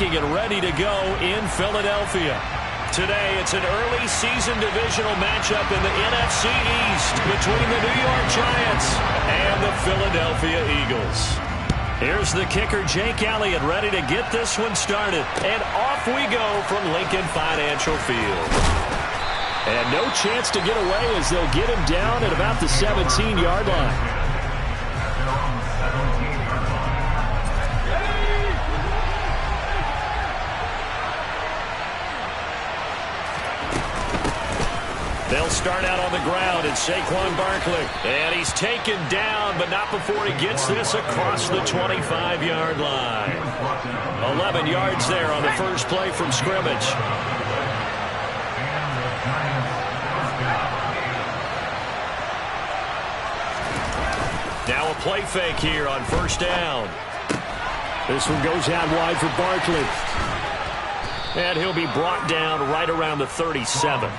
checking and ready to go in Philadelphia. Today, it's an early season divisional matchup in the NFC East between the New York Giants and the Philadelphia Eagles. Here's the kicker, Jake Elliott, ready to get this one started. And off we go from Lincoln Financial Field. And no chance to get away as they'll get him down at about the 17-yard line. They'll start out on the ground. It's Saquon Barkley. And he's taken down, but not before he gets this across the 25-yard line. 11 yards there on the first play from scrimmage. Now a play fake here on first down. This one goes out wide for Barkley. And he'll be brought down right around the 37.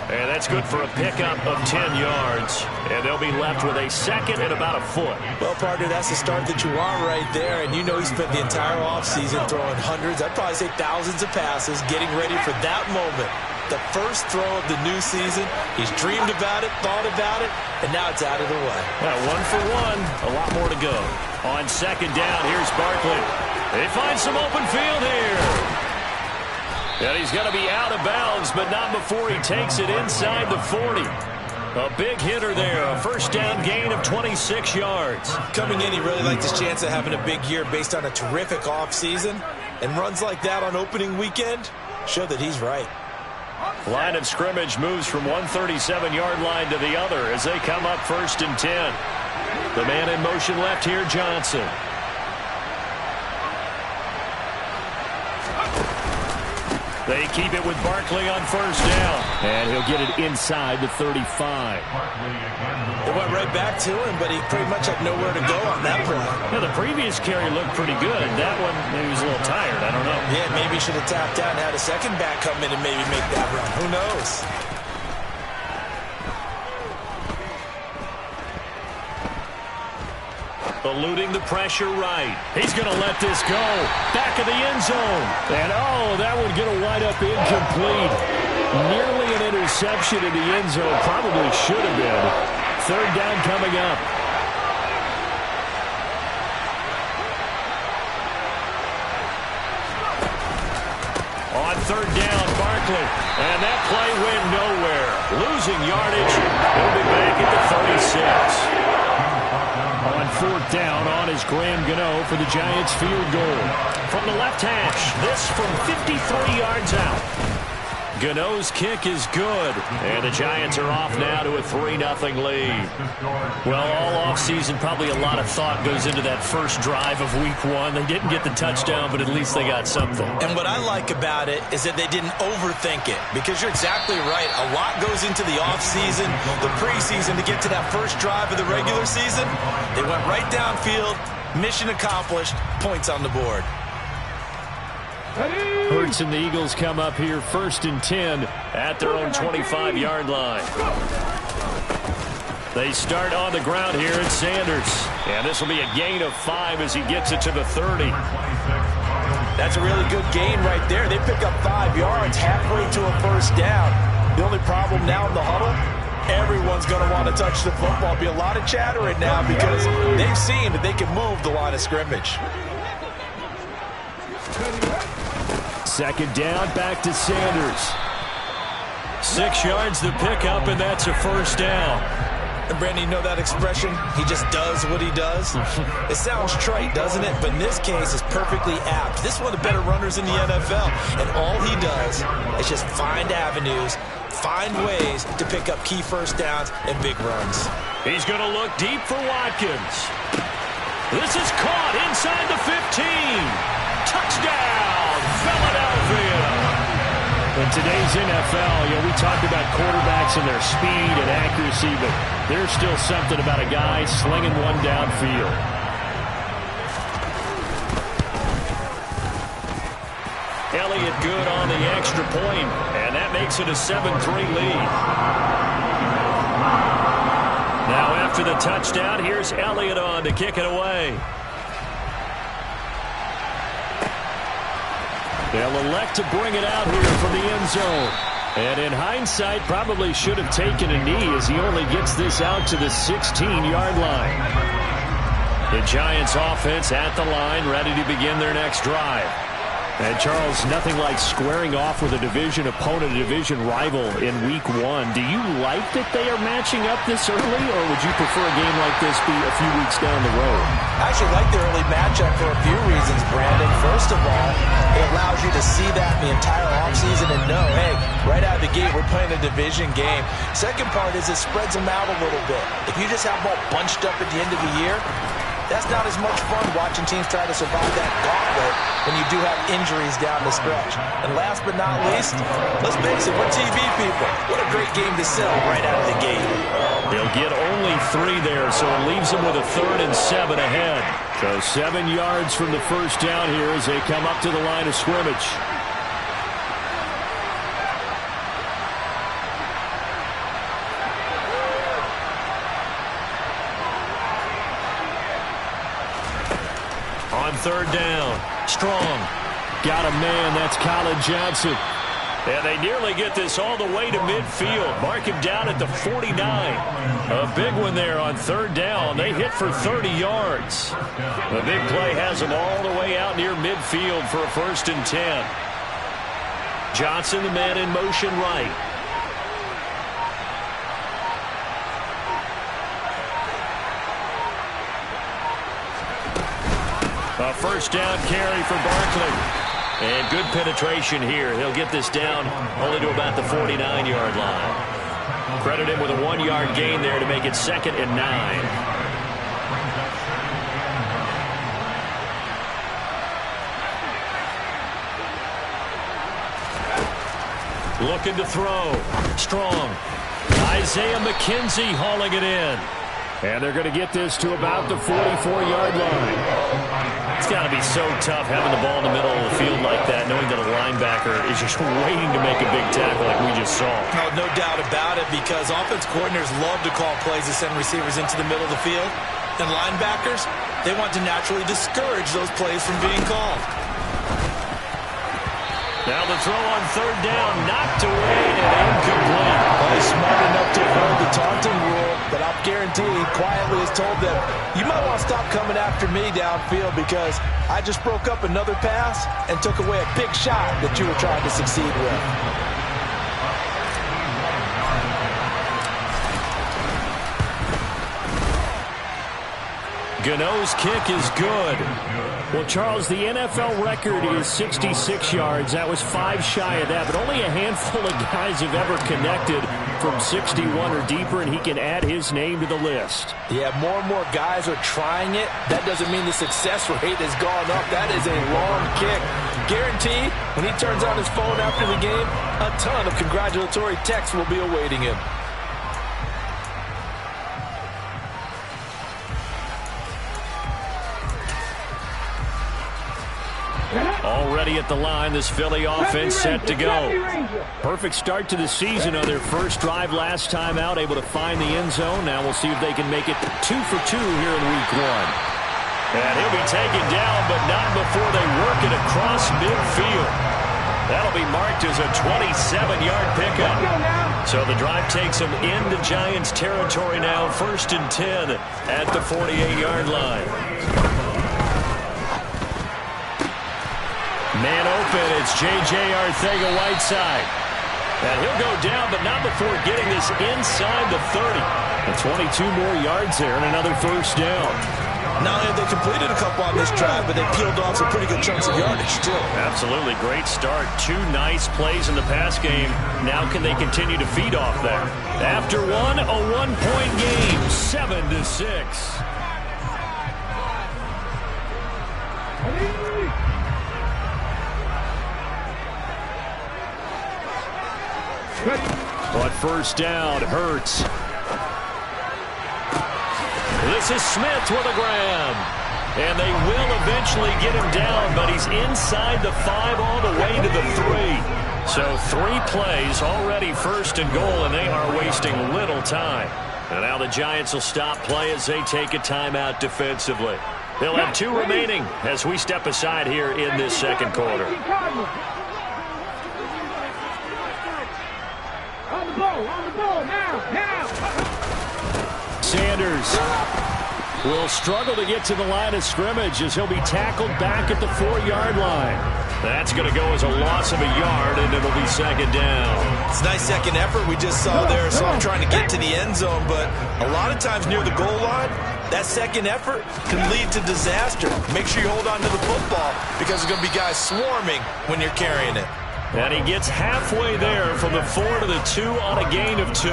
And that's good for a pickup of 10 yards. And they'll be left with a second and about a foot. Well, partner, that's the start that you want right there. And you know he spent the entire offseason throwing hundreds, I'd probably say thousands of passes, getting ready for that moment. The first throw of the new season. He's dreamed about it, thought about it, and now it's out of the way. One for one, a lot more to go. On second down, here's Barkley. They find some open field here. And he's going to be out of bounds, but not before he takes it inside the 40. A big hitter there, a first down gain of 26 yards. Coming in, he really liked his chance of having a big year based on a terrific offseason. And runs like that on opening weekend show that he's right. Line of scrimmage moves from one 37-yard line to the other as they come up first and 10. The man in motion left here, Johnson. They keep it with Barkley on first down. And he'll get it inside the 35. It went right back to him, but he pretty much had nowhere to go on that play. Yeah, the previous carry looked pretty good. That one, maybe he was a little tired. I don't know. Yeah, maybe he should have tapped out and had a second back come in and maybe make that run. Who knows? Eluding the pressure right. He's going to let this go. Back of the end zone. And, that would get a wide-up incomplete. Nearly an interception in the end zone. Probably should have been. Third down coming up. On third down, Barkley. And that play went nowhere. Losing yardage. He'll be back at the 36. On fourth down, on is Graham Gano for the Giants field goal. From the left hash, this from 53 yards out. Gano's kick is good, and the Giants are off now to a 3-0 lead. Well, all offseason, probably a lot of thought goes into that first drive of week one. They didn't get the touchdown, but at least they got something. And what I like about it is that they didn't overthink it, because you're exactly right. A lot goes into the offseason, the preseason, to get to that first drive of the regular season. They went right downfield, mission accomplished, points on the board. Hurts and the Eagles come up here first and 10 at their own 25-yard line. They start on the ground here at Sanders. And this will be a gain of 5 as he gets it to the 30. That's a really good gain right there. They pick up 5 yards halfway to a first down. The only problem now in the huddle, everyone's going to want to touch the football. Be a lot of chatter right now because they've seen that they can move the line of scrimmage. Second down, back to Sanders. 6 yards to pick up, and that's a first down. And Brandon, you know that expression? He just does what he does. It sounds trite, doesn't it? But in this case, it's perfectly apt. This is one of the better runners in the NFL. And all he does is just find avenues, find ways to pick up key first downs and big runs. He's going to look deep for Watkins. This is caught inside the 15. Touchdown, Philadelphia. In today's NFL, we talk about quarterbacks and their speed and accuracy, but there's still something about a guy slinging one downfield. Elliott good on the extra point, and that makes it a 7-3 lead. Now after the touchdown, here's Elliott on to kick it away. They'll elect to bring it out here from the end zone. And in hindsight, probably should have taken a knee as he only gets this out to the 16-yard line. The Giants offense at the line, ready to begin their next drive. And Charles, nothing like squaring off with a division opponent, a division rival in week 1. Do you like that they are matching up this early, or would you prefer a game like this be a few weeks down the road? I actually like the early matchup for a few reasons, Brandon. First of all, it allows you to see that the entire offseason and know, hey, right out of the gate, we're playing a division game. Second part is it spreads them out a little bit. If you just have them all bunched up at the end of the year, that's not as much fun watching teams try to survive that gauntlet when you do have injuries down the stretch. And last but not least, let's face it, we're TV people. What a great game to sell right out of the gate. They'll get only 3 there, so it leaves them with a 3rd and 7 ahead. So 7 yards from the first down here as they come up to the line of scrimmage. On 3rd down, Strong. Got a man, that's Colin Johnson. And they nearly get this all the way to midfield. Mark him down at the 49. A big one there on 3rd down. They hit for 30 yards. The big play has them all the way out near midfield for a 1st and 10. Johnson, the man in motion right. A 1st down carry for Barkley. And good penetration here. He'll get this down only to about the 49-yard line. Credit him with a 1-yard gain there to make it 2nd and 9. Looking to throw. Strong. Isaiah McKenzie hauling it in. And they're going to get this to about the 44-yard line. It's got to be so tough having the ball in the middle of the field like that, knowing that a linebacker is just waiting to make a big tackle like we just saw. No doubt about it, because offense coordinators love to call plays to send receivers into the middle of the field. And linebackers, they want to naturally discourage those plays from being called. Now the throw on 3rd down, knocked away and incomplete. Well, he's smart enough to avoid the taunting rule, but I'll guarantee he quietly has told them, you might want to stop coming after me downfield because I just broke up another pass and took away a big shot that you were trying to succeed with. Gano's kick is good. Well, Charles, the NFL record is 66 yards. That was 5 shy of that, but only a handful of guys have ever connected from 61 or deeper, and he can add his name to the list. Yeah, more and more guys are trying it. That doesn't mean the success rate has gone up. That is a long kick. Guaranteed, when he turns on his phone after the game, a ton of congratulatory texts will be awaiting him. Already at the line, this Philly offense set to go. Perfect start to the season on their first drive last time out, able to find the end zone. Now we'll see if they can make it 2 for 2 here in week 1. And he'll be taken down, but not before they work it across midfield. That'll be marked as a 27-yard pickup. So the drive takes them into Giants territory now, 1st and 10 at the 48-yard line. Man open, it's J.J. Arcega-Whiteside. And he'll go down, but not before getting this inside the 30. And 22 more yards there and another 1st down. Not only have they completed a couple on this drive, but they peeled off some pretty good chunks of yardage, too. Absolutely. Great start. 2 nice plays in the pass game. Now can they continue to feed off that? After one, a 1-point game, 7-6. But 1st down, Hurts. This is Smith with a grab. And they will eventually get him down, but he's inside the 5 all the way to the 3. So 3 plays, already 1st and goal, and they are wasting little time. And now the Giants will stop play as they take a timeout defensively. They'll have 2 remaining as we step aside here in this second quarter. On the ball now. Sanders will struggle to get to the line of scrimmage as he'll be tackled back at the 4-yard line. That's going to go as a loss of a yard, and it'll be second down. It's a nice second effort we just saw there, so I'm trying to get to the end zone, but a lot of times near the goal line, that second effort can lead to disaster. Make sure you hold on to the football because there's going to be guys swarming when you're carrying it. And he gets halfway there from the 4 to the 2 on a gain of 2.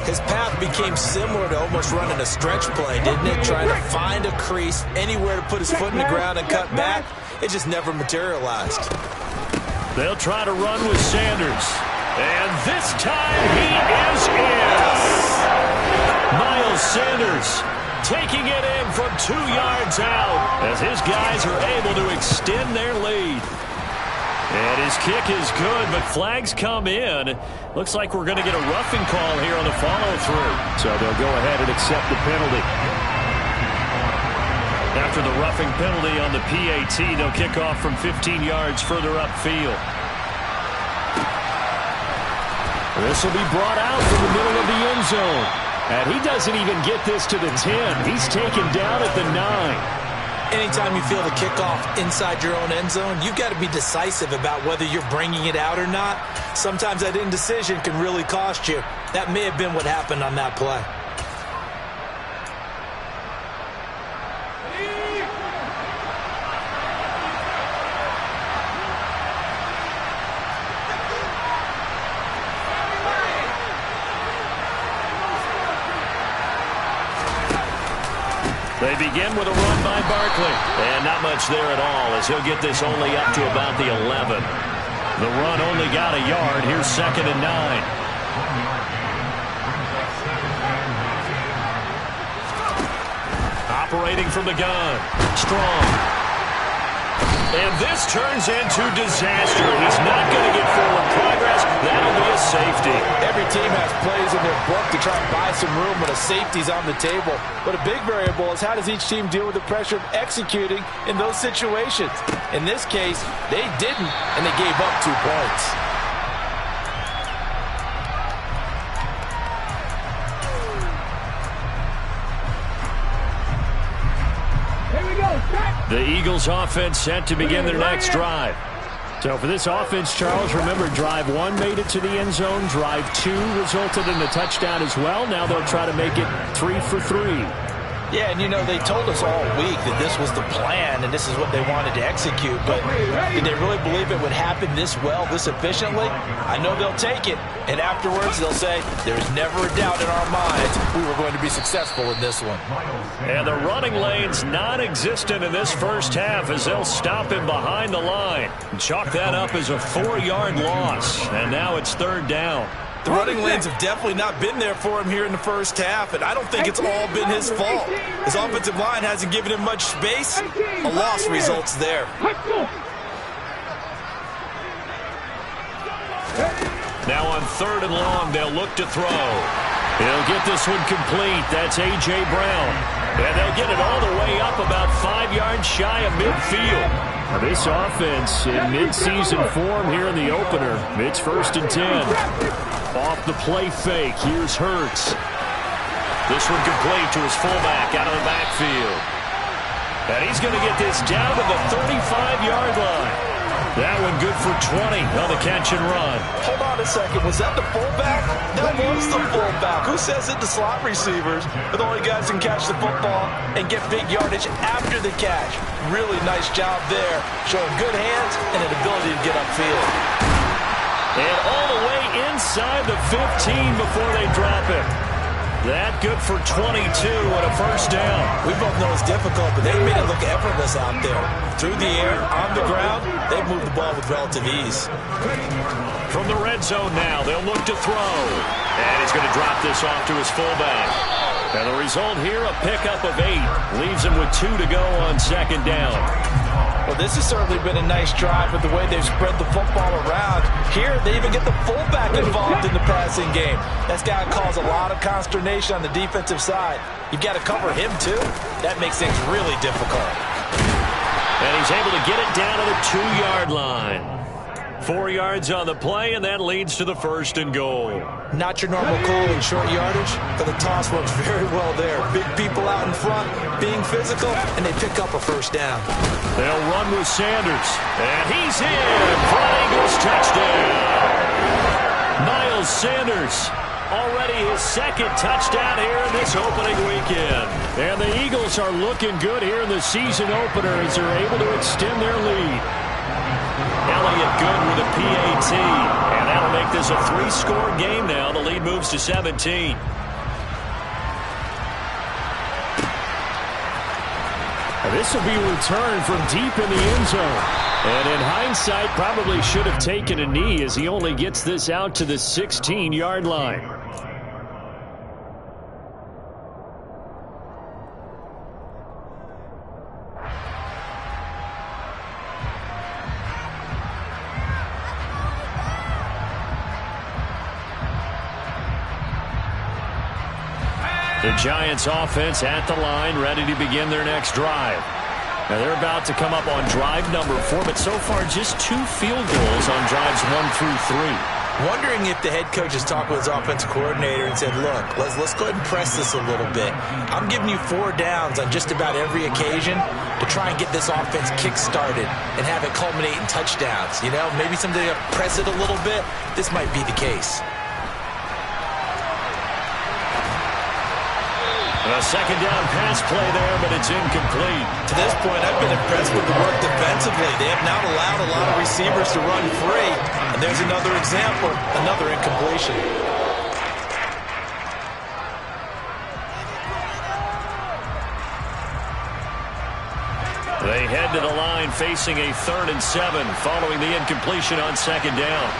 His path became similar to almost running a stretch play, didn't it? Trying to find a crease, anywhere to put his foot in the ground and cut back. It just never materialized. They'll try to run with Sanders. And this time he is in. Miles Sanders taking it in from 2 yards out as his guys are able to extend their lead. And his kick is good, but flags come in. Looks like we're going to get a roughing call here on the follow-through. So they'll go ahead and accept the penalty. After the roughing penalty on the PAT, they'll kick off from 15 yards further upfield. This will be brought out from the middle of the end zone. And he doesn't even get this to the 10. He's taken down at the 9. Anytime you feel the kickoff inside your own end zone, you've got to be decisive about whether you're bringing it out or not. Sometimes that indecision can really cost you. That may have been what happened on that play. They begin with a run by Barkley. And not much there at all as he'll get this only up to about the 11. The run only got a yard. Here's 2nd and 9. Operating from the gun. Strong. And this turns into disaster. He's not going to get forward progress. That'll be a safety. Every team has plays in their book to try and buy some room when a safety's on the table. But a big variable is how does each team deal with the pressure of executing in those situations. In this case, they didn't, and they gave up 2 points. The Eagles offense set to begin their next drive. So for this offense, Charles, remember drive 1 made it to the end zone. Drive 2 resulted in a touchdown as well. Now they'll try to make it 3 for 3. Yeah, and you know, they told us all week that this was the plan and this is what they wanted to execute, but did they really believe it would happen this well, this efficiently? I know they'll take it, and afterwards they'll say, there's never a doubt in our minds we were going to be successful in this one. And the running lane's non-existent in this first half as they'll stop him behind the line. Chalk that up as a 4-yard loss, and now it's 3rd down. The running lanes have definitely not been there for him here in the first half, and I don't think it's all been his fault. His offensive line hasn't given him much space. A loss results there. Now on 3rd and long, they'll look to throw. He'll get this one complete. That's A.J. Brown. And they'll get it all the way up about 5 yards shy of midfield. Now this offense in midseason form here in the opener. It's 1st and 10. Off the play fake, here's Hurts. This one complete to his fullback out of the backfield. And he's going to get this down to the 35-yard line. That one good for 20 on the catch and run. Hold on a second. Was that the fullback? That was the fullback. Who says it to slot receivers? But the only guys who can catch the football and get big yardage after the catch. Really nice job there. Showing good hands and an ability to get upfield. And all the way inside the 15 before they drop it. That good for 22 and a 1st down. We both know it's difficult, but they made it look effortless out there. Through the air, on the ground, they've moved the ball with relative ease. From the red zone now, they'll look to throw. And he's going to drop this off to his fullback. And the result here, a pickup of 8. Leaves him with 2 to go on 2nd down. Well, this has certainly been a nice drive with the way they've spread the football around. Here, they even get the fullback involved in the passing game. That's got to cause a lot of consternation on the defensive side. You've got to cover him, too. That makes things really difficult. And he's able to get it down to the 2-yard line. 4 yards on the play, and that leads to the 1st and goal. Not your normal call in short yardage, but the toss works very well there. Big people out in front, being physical, and they pick up a 1st down. They'll run with Sanders, and he's in for an Eagles touchdown. Miles Sanders, already his 2nd touchdown here in this opening weekend. And the Eagles are looking good here in the season opener as they're able to extend their lead. Elliott good with a PAT, and that'll make this a 3-score game now. The lead moves to 17. This will be returned from deep in the end zone. And in hindsight, probably should have taken a knee as he only gets this out to the 16-yard line. The Giants offense at the line, ready to begin their next drive. Now they're about to come up on drive number 4, but so far just 2 field goals on drives 1 through 3. Wondering if the head coach has talked with his offensive coordinator and said, look, let's go ahead and press this a little bit. I'm giving you 4 downs on just about every occasion to try and get this offense kick-started and have it culminate in touchdowns. You know, maybe someday press it a little bit. This might be the case. A 2nd down pass play there, but it's incomplete. To this point, I've been impressed with the work defensively. They have not allowed a lot of receivers to run free. And there's another example, another incompletion. They head to the line facing a 3rd and 7 following the incompletion on 2nd down.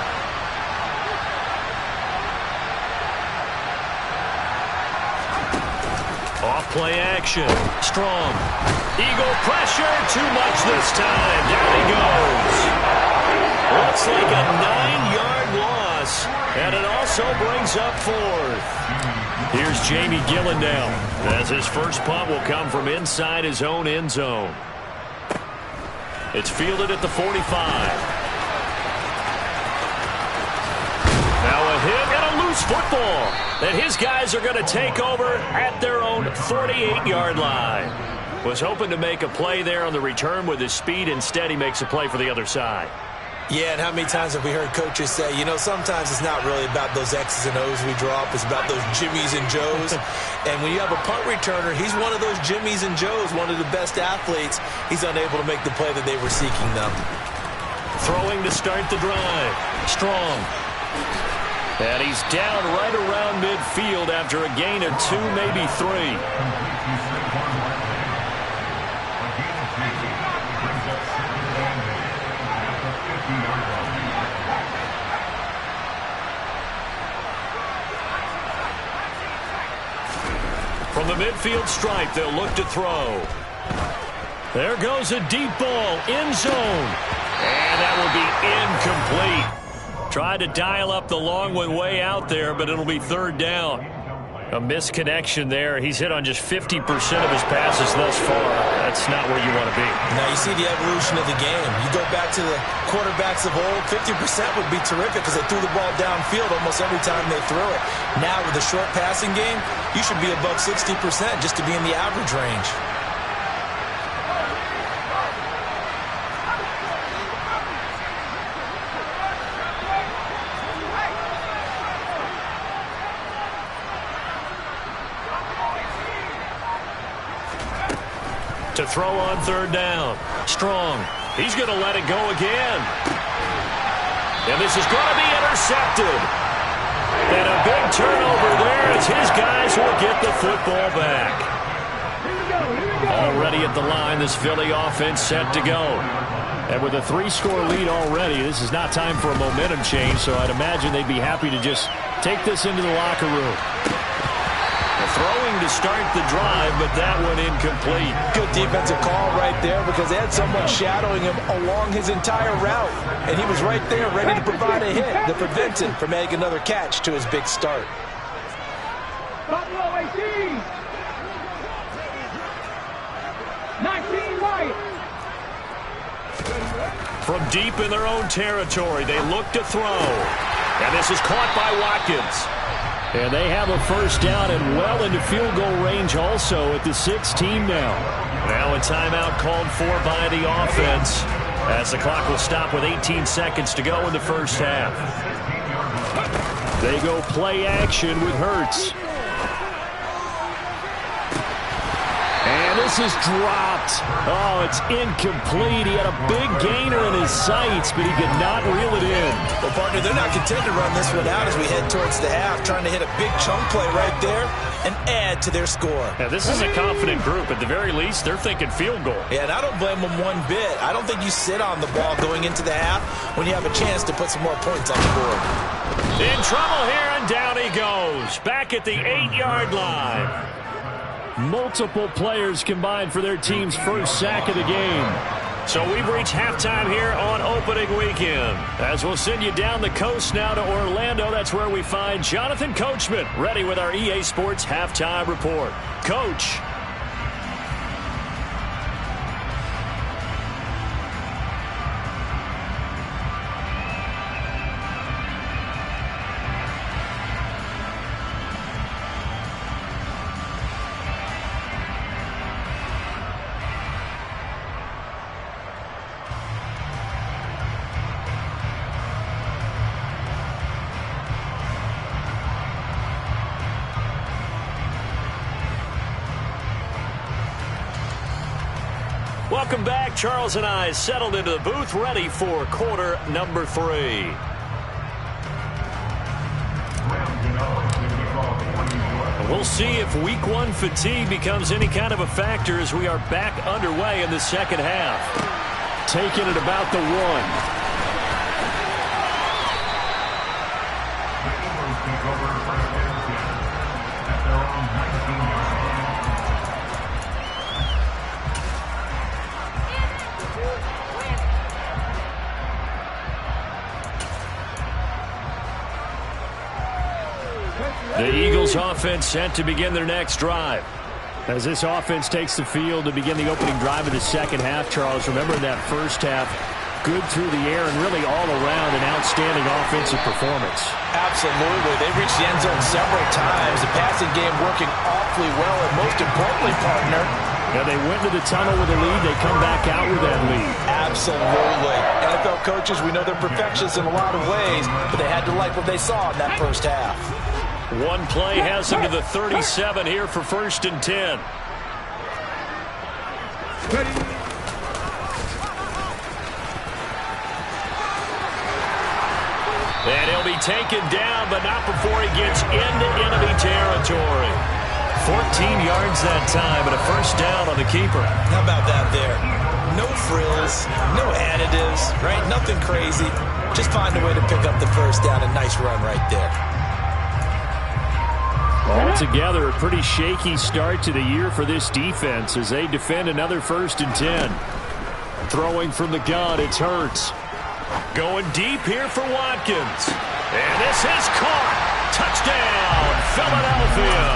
Off-play action. Strong. Eagle pressure. Too much this time. Down he goes. Looks like a 9-yard loss. And it also brings up 4th. Here's Jamie Gillendown, as his first punt will come from inside his own end zone. It's fielded at the 45. Now a hit and a loose football that his guys are going to take over at their own 48-yard line. Was hoping to make a play there on the return with his speed. Instead, he makes a play for the other side. Yeah, and how many times have we heard coaches say, you know, sometimes it's not really about those X's and O's we drop. It's about those Jimmies and Joes. And when you have a punt returner, he's one of those Jimmies and Joes, one of the best athletes. He's unable to make the play that they were seeking, though. Throwing to start the drive. Strong. And he's down right around midfield after a gain of 2, maybe 3. From the midfield stripe, they'll look to throw. There goes a deep ball, end zone. And that will be incomplete. Tried to dial up the long one way out there, but it'll be 3rd down. A misconnection there. He's hit on just 50% of his passes thus far. That's not where you want to be. Now you see the evolution of the game. You go back to the quarterbacks of old, 50% would be terrific because they threw the ball downfield almost every time they threw it. Now with the short passing game, you should be above 60% just to be in the average range. To throw on 3rd down. Strong. He's going to let it go again. And this is going to be intercepted. And a big turnover there as his guys will get the football back. Already at the line, this Philly offense set to go. And with a 3-score lead already, this is not time for a momentum change, so I'd imagine they'd be happy to just take this into the locker room. The throwing to start the drive, but that one incomplete. Good defensive call right there because they had someone shadowing him along his entire route, and he was right there ready to provide a hit to prevent him from adding another catch to his big start. Buffalo 18. 19 right. From deep in their own territory, they look to throw. And this is caught by Watkins. And they have a first down and well into field goal range also at the 16 now. Now a timeout called for by the offense as the clock will stop with 18 seconds to go in the first half. They go play action with Hurts. And this is dropped. Oh, it's incomplete. He had a big gainer in his sights, but he could not reel it in. Well, partner, they're not content to run this one out as we head towards the half, trying to hit a big chunk play right there and add to their score. Now, this is a confident group. At the very least, they're thinking field goal. Yeah, and I don't blame them one bit. I don't think you sit on the ball going into the half when you have a chance to put some more points on the board. In trouble here, and down he goes. Back at the 8-yard line. Multiple players combined for their team's first sack of the game. So we've reached halftime here on opening weekend. As we'll send you down the coast now to Orlando, that's where we find Jonathan Coachman, ready with our EA Sports halftime report. Coach. Welcome back. Charles and I settled into the booth, ready for quarter number 3. We'll see if week 1 fatigue becomes any kind of a factor as we are back underway in the second half. Taking it about the 1. The Eagles offense set to begin their next drive. As this offense takes the field to begin the opening drive of the second half, Charles, remember in that first half, good through the air and really all around an outstanding offensive performance. Absolutely. They reached the end zone several times. The passing game working awfully well, and most importantly, partner, yeah, they went to the tunnel with a lead. They come back out with that lead. Absolutely. NFL coaches, we know they're perfectionists in a lot of ways, but they had to like what they saw in that first half. One play has them to the 37 here for 1st and 10. And he'll be taken down, but not before he gets into enemy territory. 14 yards that time, and a first down on the keeper. How about that there? No frills, no additives, right? Nothing crazy. Just find a way to pick up the first down. A nice run right there. Altogether, a pretty shaky start to the year for this defense as they defend another 1st and 10. Throwing from the gun, it's Hurts. Going deep here for Watkins. And this is caught. Touchdown, Philadelphia.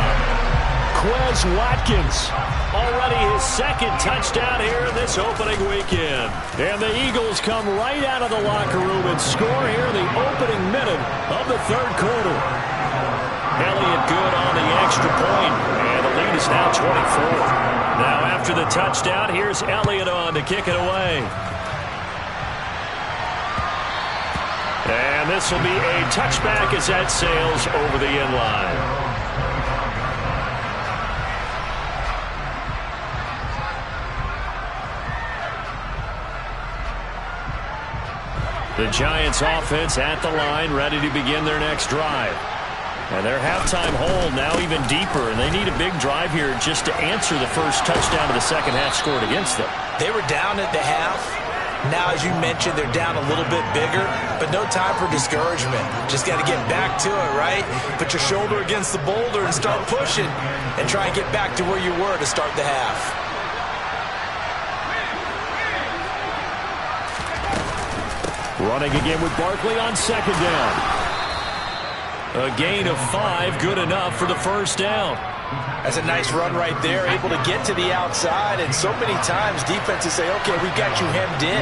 Quez Watkins. Already his 2nd touchdown here in this opening weekend. And the Eagles come right out of the locker room and score here in the opening minute of the 3rd quarter. Elliott good on the extra point, and the lead is now 24. Now after the touchdown, here's Elliott on to kick it away. And this will be a touchback as that sails over the end line. The Giants offense at the line, ready to begin their next drive. And their halftime hole now even deeper, and they need a big drive here just to answer the first touchdown of the second half scored against them. They were down at the half, Now, as you mentioned, they're down a little bit bigger, but no time for discouragement. Just got to get back to it, right? Put your shoulder against the boulder and start pushing and try and get back to where you were to start the half. Running again with Barkley on second down. A gain of 5, good enough for the first down. That's a nice run right there, able to get to the outside, and so many times defenses say, okay, we've got you hemmed in.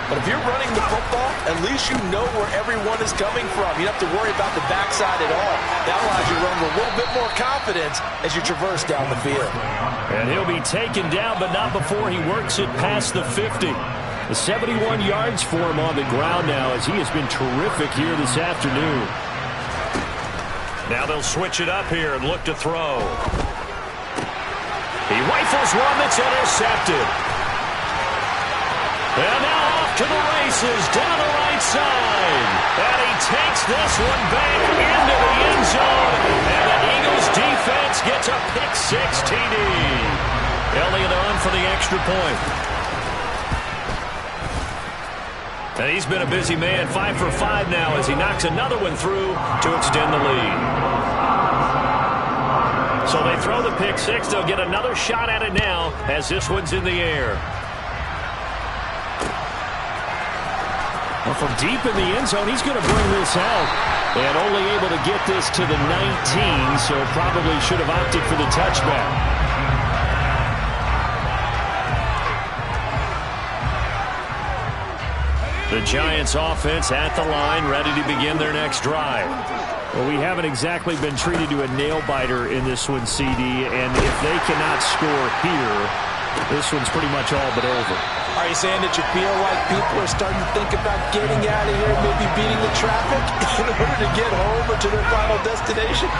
But if you're running the football, at least you know where everyone is coming from. You don't have to worry about the backside at all. That allows you to run with a little bit more confidence as you traverse down the field. And he'll be taken down, but not before he works it past the 50. The 71 yards for him on the ground now, as he has been terrific here this afternoon. Now they'll switch it up here and look to throw. He rifles one that's intercepted. And now off to the races down the right side. And he takes this one back into the end zone. And the Eagles defense gets a pick-6 TD. Elliott on for the extra point. And he's been a busy man, 5 for 5 now as he knocks another one through to extend the lead. So they throw the pick-6. They'll get another shot at it now as this one's in the air. Well, from deep in the end zone, he's going to bring this out. And only able to get this to the 19, so probably should have opted for the touchback. The Giants offense at the line, ready to begin their next drive. Well, we haven't exactly been treated to a nail-biter in this one, CD, and if they cannot score here, this one's pretty much all but over. Are you saying that you feel like people are starting to think about getting out of here, maybe beating the traffic in order to get home or to their final destination?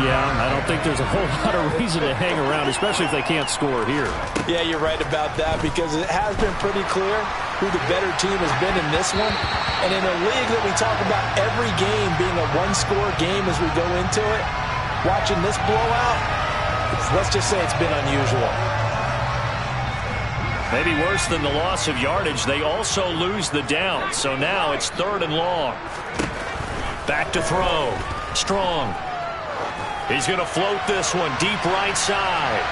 Yeah, I don't think there's a whole lot of reason to hang around, especially if they can't score here. Yeah, you're right about that because it has been pretty clear who the better team has been in this one. And in a league that we talk about every game being a one-score game as we go into it, watching this blowout, let's just say it's been unusual. Maybe worse than the loss of yardage, they also lose the down. So now it's 3rd and long. Back to throw. Strong. He's going to float this one deep right side.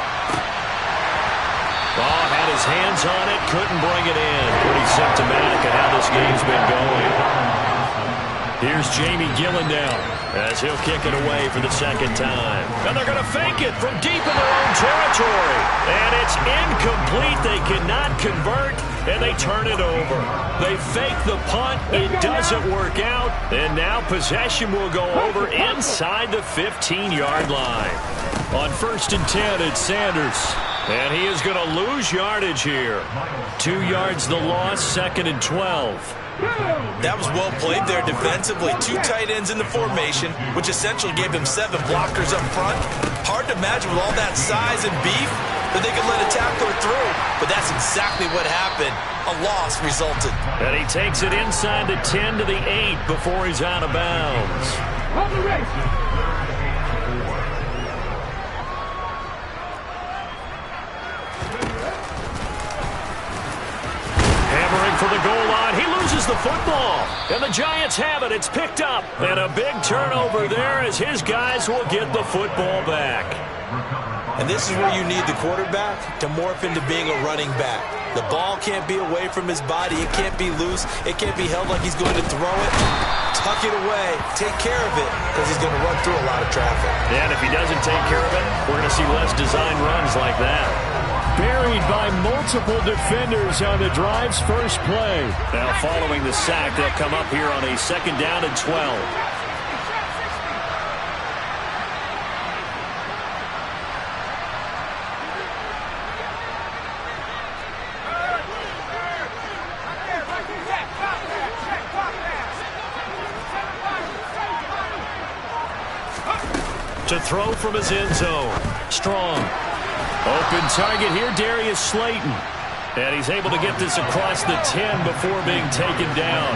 Oh, had his hands on it, couldn't bring it in. Pretty symptomatic of how this game's been going. Here's Jamie Gillendown as he'll kick it away for the second time. And they're going to fake it from deep in their own territory. And it's incomplete. They cannot convert, and they turn it over. They fake the punt. It doesn't work out. And now possession will go over inside the 15-yard line. On 1st and 10, it's Sanders. And he is going to lose yardage here. 2 yards the loss, 2nd and 12. That was well played there defensively. 2 tight ends in the formation, which essentially gave them 7 blockers up front. Hard to imagine with all that size and beef that they could let a tackler through. But that's exactly what happened. A loss resulted. And he takes it inside the 10 to the 8 before he's out of bounds. On the race. For the goal line, he loses the football, and the Giants have it. It's picked up, and a big turnover there as his guys will get the football back. And this is where you need the quarterback to morph into being a running back. The ball can't be away from his body. It can't be loose. It can't be held like he's going to throw it. Tuck it away. Take care of it because he's going to run through a lot of traffic. And if he doesn't take care of it, we're going to see less design runs like that. Buried by multiple defenders on the drive's first play. Now following the sack, they'll come up here on a 2nd down and 12. To throw from his end zone. Strong. Open target here, Darius Slayton. And he's able to get this across the 10 before being taken down.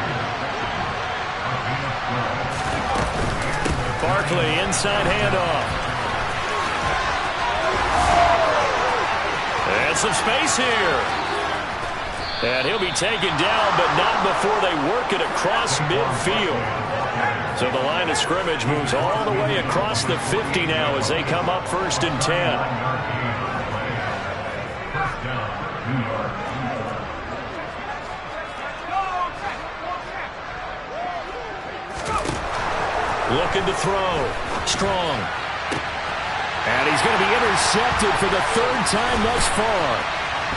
Barkley, inside handoff. And some space here. And he'll be taken down, but not before they work it across midfield. So the line of scrimmage moves all the way across the 50 now as they come up 1st and 10. Looking to throw. Strong. And he's going to be intercepted for the 3rd time thus far.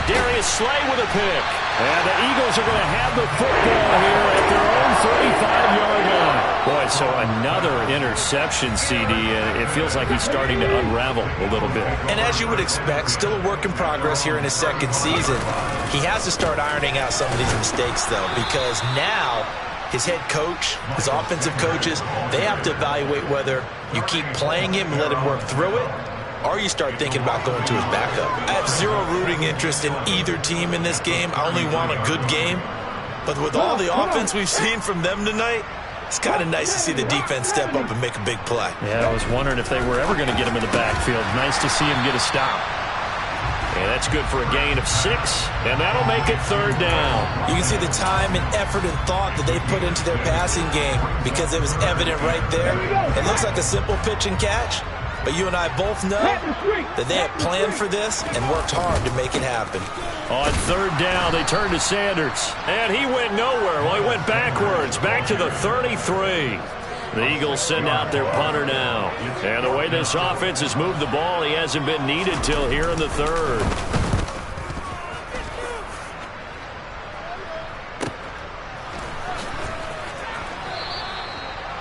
Darius Slay with a pick. And the Eagles are going to have the football here at their own 35-yard line. Boy, so another interception, CD. It feels like he's starting to unravel a little bit. And as you would expect, still a work in progress here in his 2nd season. He has to start ironing out some of these mistakes, though, because now his head coach, his offensive coaches, they have to evaluate whether you keep playing him and let him work through it, or you start thinking about going to his backup. I have zero rooting interest in either team in this game. I only want a good game. But with all the offense we've seen from them tonight, it's kind of nice to see the defense step up and make a big play. Yeah, I was wondering if they were ever going to get him in the backfield. Nice to see him get a stop. And that's good for a gain of 6, and that'll make it 3rd down. You can see the time and effort and thought that they put into their passing game because it was evident right there. It looks like a simple pitch and catch, but you and I both know that they have planned for this and worked hard to make it happen. On 3rd down, they turn to Sanders, and he went nowhere. Well, he went backwards, back to the 33. The Eagles send out their punter now. And the way this offense has moved the ball, he hasn't been needed till here in the 3rd.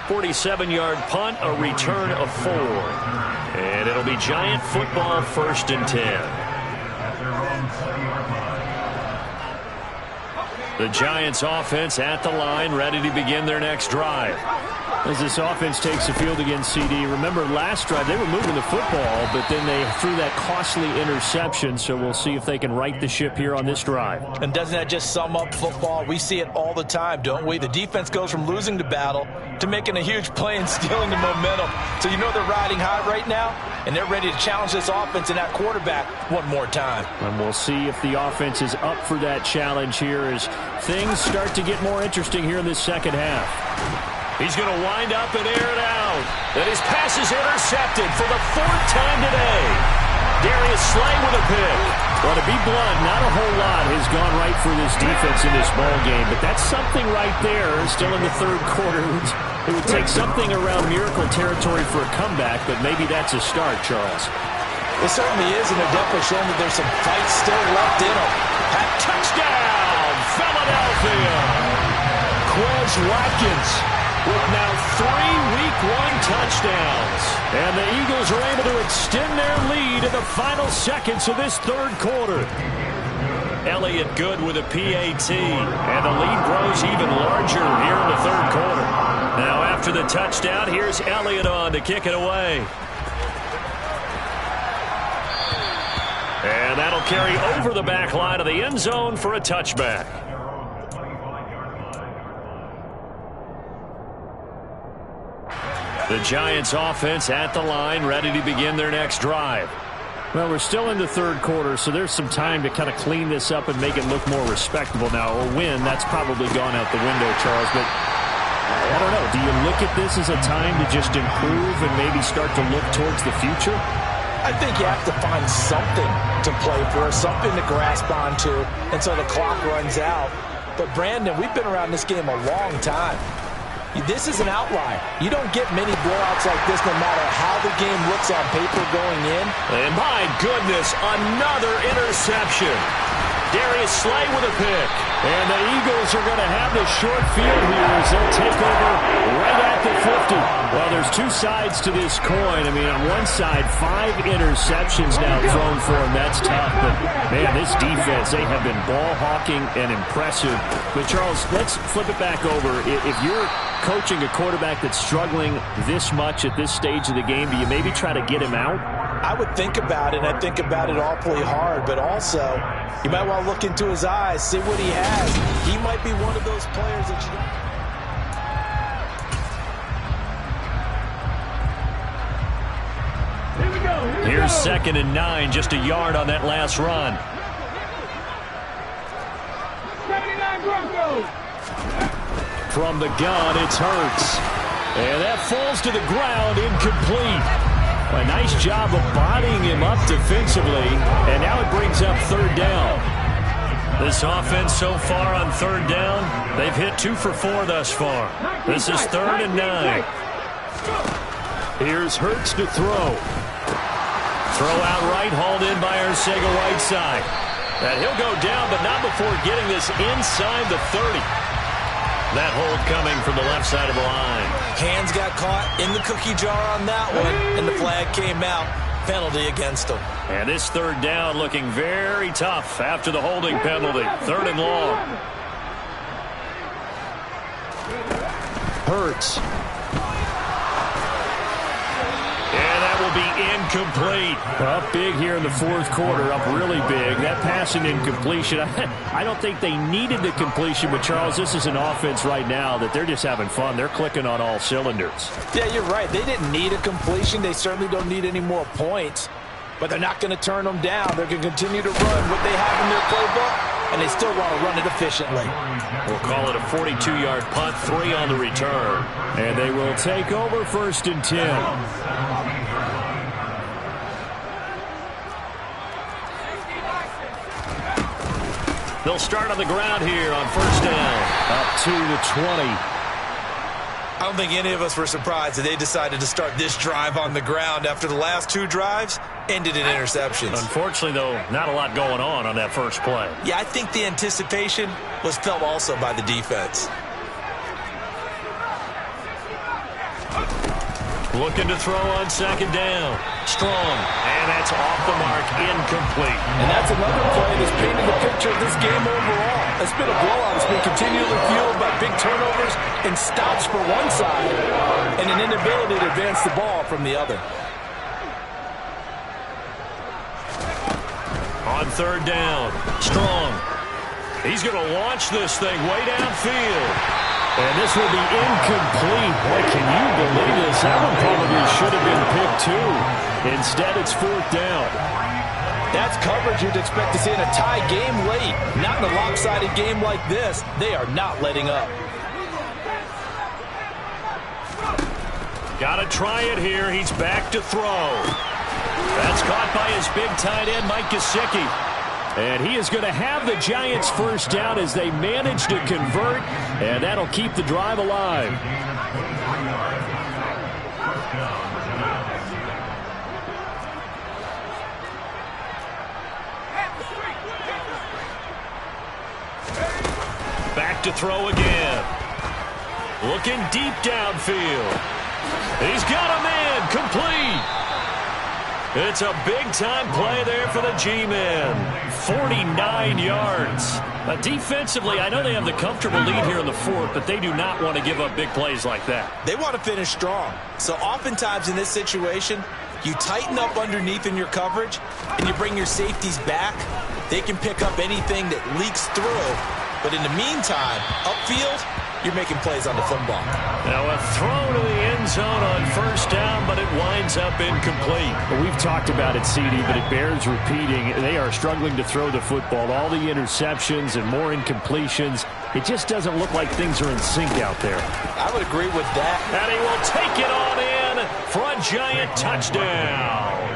.47-yard punt, a return of 4. And it'll be Giant football 1st and 10. The Giants offense at the line, ready to begin their next drive. As this offense takes the field against CD, remember last drive they were moving the football, but then they threw that costly interception, so we'll see if they can right the ship here on this drive. And doesn't that just sum up football? We see it all the time, don't we? The defense goes from losing the battle to making a huge play and stealing the momentum. So you know they're riding high right now, and they're ready to challenge this offense and that quarterback one more time. And we'll see if the offense is up for that challenge here as things start to get more interesting here in this 2nd half. He's going to wind up and air it out. And his pass is intercepted for the 4th time today. Darius Slay with a pick. Well, to be blunt, not a whole lot has gone right for this defense in this ball game, but that's something right there. Still in the 3rd quarter. It would take something around miracle territory for a comeback, but maybe that's a start, Charles. It certainly is, and they're definitely showing that there's some fight still left in them. Touchdown, Philadelphia! Quez Watkins with now 3 Week 1 touchdowns. And the Eagles are able to extend their lead in the final seconds of this 3rd quarter. Elliott good with a PAT. And the lead grows even larger here in the 3rd quarter. Now after the touchdown, here's Elliott on to kick it away. And that'll carry over the back line of the end zone for a touchback. The Giants offense at the line, ready to begin their next drive. Well, we're still in the 3rd quarter, so there's some time to kind of clean this up and make it look more respectable. Now, a win, that's probably gone out the window, Charles, but I don't know. Do you look at this as a time to just improve and maybe start to look towards the future? I think you have to find something to play for, something to grasp onto until the clock runs out. But, Brandon, we've been around this game a long time. This is an outlier. You don't get many blowouts like this no matter how the game looks on paper going in. And my goodness, another interception. Darius Slay with a pick. And the Eagles are going to have the short field here as they'll take over right at the 50. Well, there's 2 sides to this coin. I mean, on one side, 5 interceptions now thrown for him. That's tough. But, man, this defense, they have been ball hawking and impressive. But, Charles, let's flip it back over. If you're coaching a quarterback that's struggling this much at this stage of the game, do you maybe try to get him out? I would think about it, and I think about it awfully hard, but also you might want to look into his eyes, see what he has. He might be one of those players that you... Here's 2nd and 9, just a yard on that last run. from the gun. It's Hurts. And that falls to the ground, incomplete. A nice job of bodying him up defensively. And now it brings up third down. This offense so far on third down, they've hit 2 for 4 thus far. This is 3rd and 9. Here's Hurts to throw. Throw out right, hauled in by Arcega-Whiteside. And he'll go down, but not before getting this inside the 30. That hold coming from the left side of the line. Hands got caught in the cookie jar on that one, and the flag came out. Penalty against him. And this third down looking very tough after the holding penalty. 3rd and long. Hurts. And that will be incomplete. Up big here in the 4th quarter, up really big. That pass and incompletion, I don't think they needed the completion, but Charles, this is an offense right now that they're just having fun. They're clicking on all cylinders. Yeah, you're right. They didn't need a completion. They certainly don't need any more points, but they're not going to turn them down. They're going to continue to run what they have in their playbook, and they still want to run it efficiently. We'll call it a 42-yard punt, 3 on the return. And they will take over 1st and 10. They'll start on the ground here on 1st down. Up to the 20. I don't think any of us were surprised that they decided to start this drive on the ground after the last 2 drives ended in interceptions. Unfortunately, though, not a lot going on that first play. Yeah, I think the anticipation was felt also by the defense. Looking to throw on 2nd down. Strong. And that's off the mark. Incomplete. And that's another play that's painted the picture of this game overall. It's been a blowout. It's been continually fueled by big turnovers and stops for one side and an inability to advance the ball from the other. On 3rd down. Strong. He's going to launch this thing way downfield. And this will be incomplete. Boy, can you believe this? That one probably should have been picked too. Instead, it's 4th down. That's coverage you'd expect to see in a tie game late. Not in a lopsided game like this. They are not letting up. Got to try it here. He's back to throw. That's caught by his big tight end, Mike Gesicki. And he is going to have the Giants 1st down as they manage to convert, and that'll keep the drive alive. Back to throw again. Looking deep downfield. He's got a man complete. It's a big-time play there for the G-Men. 49 yards. Defensively, I know they have the comfortable lead here in the 4th, but they do not want to give up big plays like that. They want to finish strong. So oftentimes in this situation, you tighten up underneath in your coverage, and you bring your safeties back. They can pick up anything that leaks through. But in the meantime, upfield, you're making plays on the football. Now a throw to the end zone on 1st down, but it winds up incomplete. Well, we've talked about it, CD, but it bears repeating. They are struggling to throw the football. All the interceptions and more incompletions. It just doesn't look like things are in sync out there. I would agree with that. And he will take it on in for a Giant touchdown.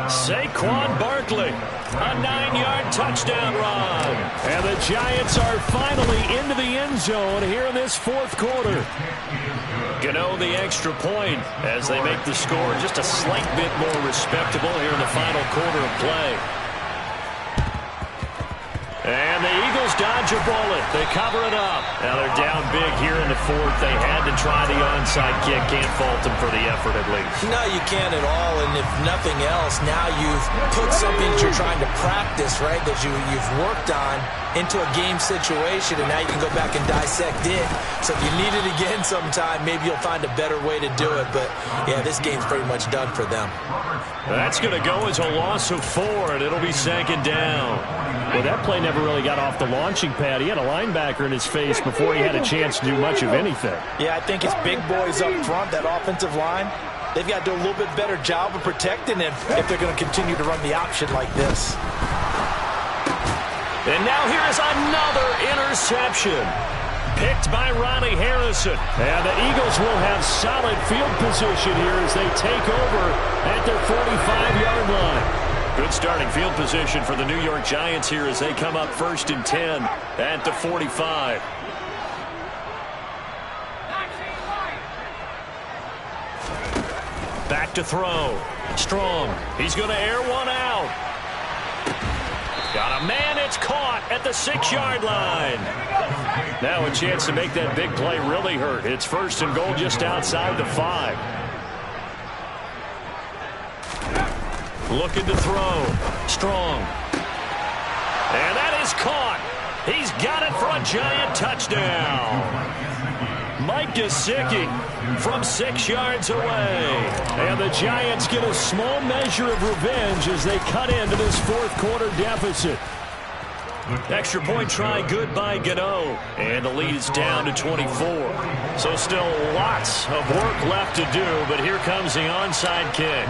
Saquon Barkley, a 9-yard touchdown run. And the Giants are finally into the end zone here in this 4th quarter. Gano the extra point as they make the score just a slight bit more respectable here in the final quarter of play. And the Eagles dodge a bullet. They cover it up. Now they're down big here in the 4th. They had to try the onside kick. Can't fault them for the effort at least. No, you can't at all. And if nothing else, now you've put something that you're trying to practice, right, that you've worked on into a game situation, and now you can go back and dissect it. So if you need it again sometime, maybe you'll find a better way to do it. But, yeah, this game's pretty much done for them. That's going to go as a loss of 4, and it'll be 2nd down. Well, that play never really got off the launching pad. He had a linebacker in his face before he had a chance to do much of anything. Yeah, I think it's big boys up front, that offensive line. They've got to do a little bit better job of protecting him if they're going to continue to run the option like this. And now here is another interception. Picked by Ronnie Harrison. And the Eagles will have solid field position here as they take over at their 45-yard line. Good starting field position for the New York Giants here as they come up 1st and 10 at the 45. Back to throw. Strong. He's going to air one out. Got a man. It's caught at the 6-yard line. Now a chance to make that big play really hurt. It's 1st and goal just outside the 5. Looking to throw. Strong. And that is caught. He's got it for a Giant touchdown. Mike Gesicki from 6 yards away. And the Giants get a small measure of revenge as they cut into this 4th quarter deficit. Extra point try good by Gano. And the lead is down to 24. So still lots of work left to do, but here comes the onside kick.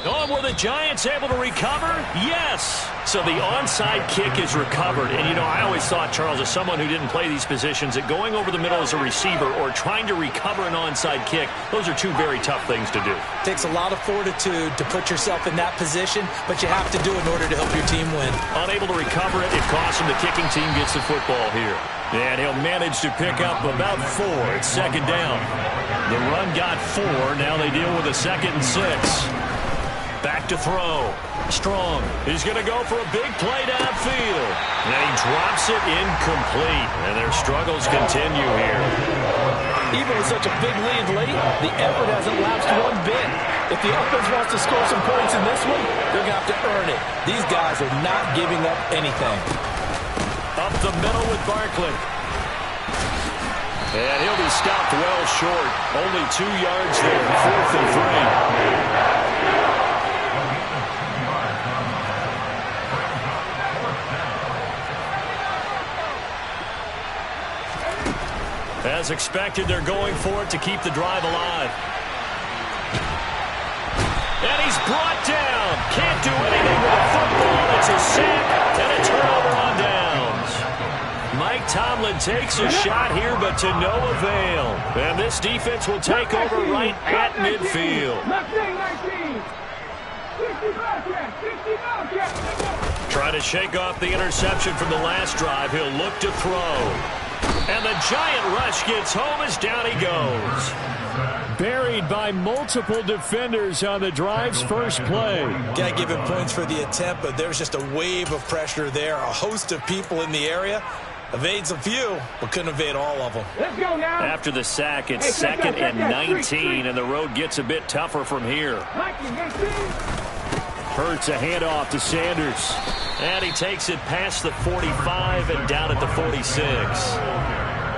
Oh, were the Giants able to recover? Yes. So the onside kick is recovered. And, you know, I always thought, Charles, as someone who didn't play these positions, that going over the middle as a receiver or trying to recover an onside kick, those are two very tough things to do. Takes a lot of fortitude to put yourself in that position, but you have to do it in order to help your team win. Unable to recover it, it costs him. The kicking team gets the football here. And he'll manage to pick up about 4. It's 2nd down. The run got 4. Now they deal with a 2nd and 6. Back to throw. Strong. He's going to go for a big play downfield. And he drops it incomplete. And their struggles continue here. Even with such a big lead late, the effort hasn't lapsed one bit. If the offense wants to score some points in this one, they're going to have to earn it. These guys are not giving up anything. Up the middle with Barkley. And he'll be stopped well short. Only 2 yards there. 4th and 3. As expected, they're going for it to keep the drive alive. And he's brought down. Can't do anything with a football. It's a sack and a turnover on downs. Mike Tomlin takes a shot here, but to no avail. And this defense will take over right at midfield. Try to shake off the interception from the last drive. He'll look to throw. And the Giant rush gets home as down he goes. Buried by multiple defenders on the drive's first play. Got to give him points for the attempt, but there's just a wave of pressure there. A host of people in the area. Evades a few, but couldn't evade all of them. Let's go now. After the sack, it's 2nd and 19, and the road gets a bit tougher from here. Hurts a handoff to Sanders. And he takes it past the 45 and down at the 46.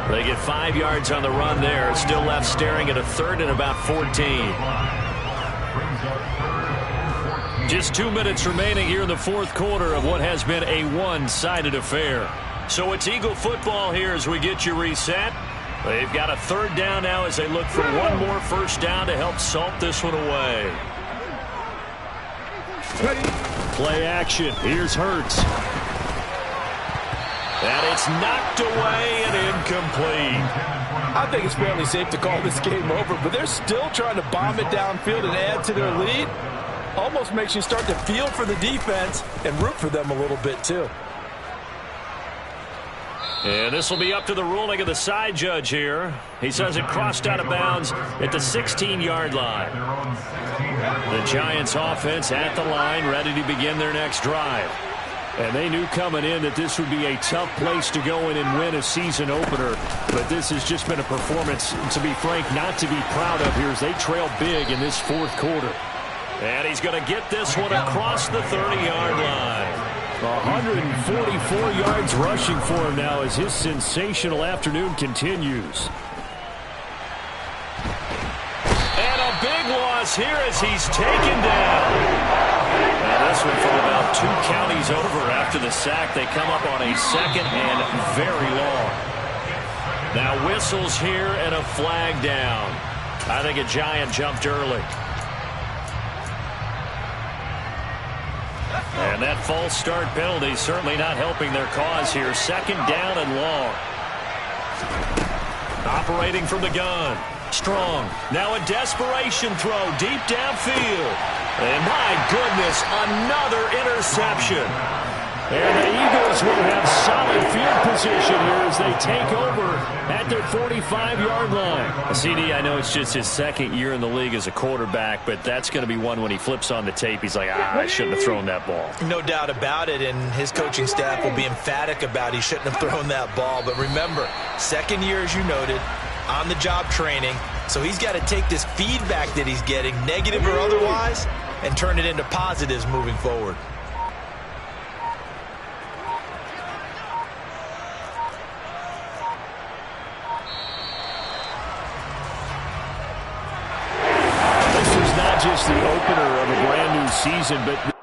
They get 5 yards on the run there. Still left staring at a 3rd and about 14. Just 2 minutes remaining here in the 4th quarter of what has been a one-sided affair. So it's Eagle football here as we get you reset. They've got a 3rd down now as they look for one more first down to help salt this one away. Play action. Here's Hurts. And it's knocked away and incomplete. I think it's fairly safe to call this game over, but they're still trying to bomb it downfield and add to their lead. Almost makes you start to feel for the defense and root for them a little bit, too. And this will be up to the ruling of the side judge here. He says it crossed out of bounds at the 16-yard line. The Giants offense at the line, ready to begin their next drive. And they knew coming in that this would be a tough place to go in and win a season opener. But this has just been a performance, to be frank, not to be proud of here as they trail big in this 4th quarter. And he's going to get this one across the 30-yard line. 144 yards rushing for him now as his sensational afternoon continues. And a big loss here as he's taken down. Now this one from about 2 counties over after the sack. They come up on a 2nd and very long. Now whistles here and a flag down. I think a Giant jumped early. And that false start penalty certainly not helping their cause here. Second down and long. Operating from the gun. Strong. Now a desperation throw deep downfield. And my goodness, another interception. And the Eagles will have solid field position here as they take over at their 45-yard line. CD, I know it's just his second year in the league as a quarterback, but that's going to be one when he flips on the tape. He's like, I shouldn't have thrown that ball. No doubt about it, and his coaching staff will be emphatic about he shouldn't have thrown that ball. But remember, second year, as you noted, on-the-job training. So he's got to take this feedback that he's getting, negative or otherwise, and turn it into positives moving forward. This is not just the opener of a brand new season, but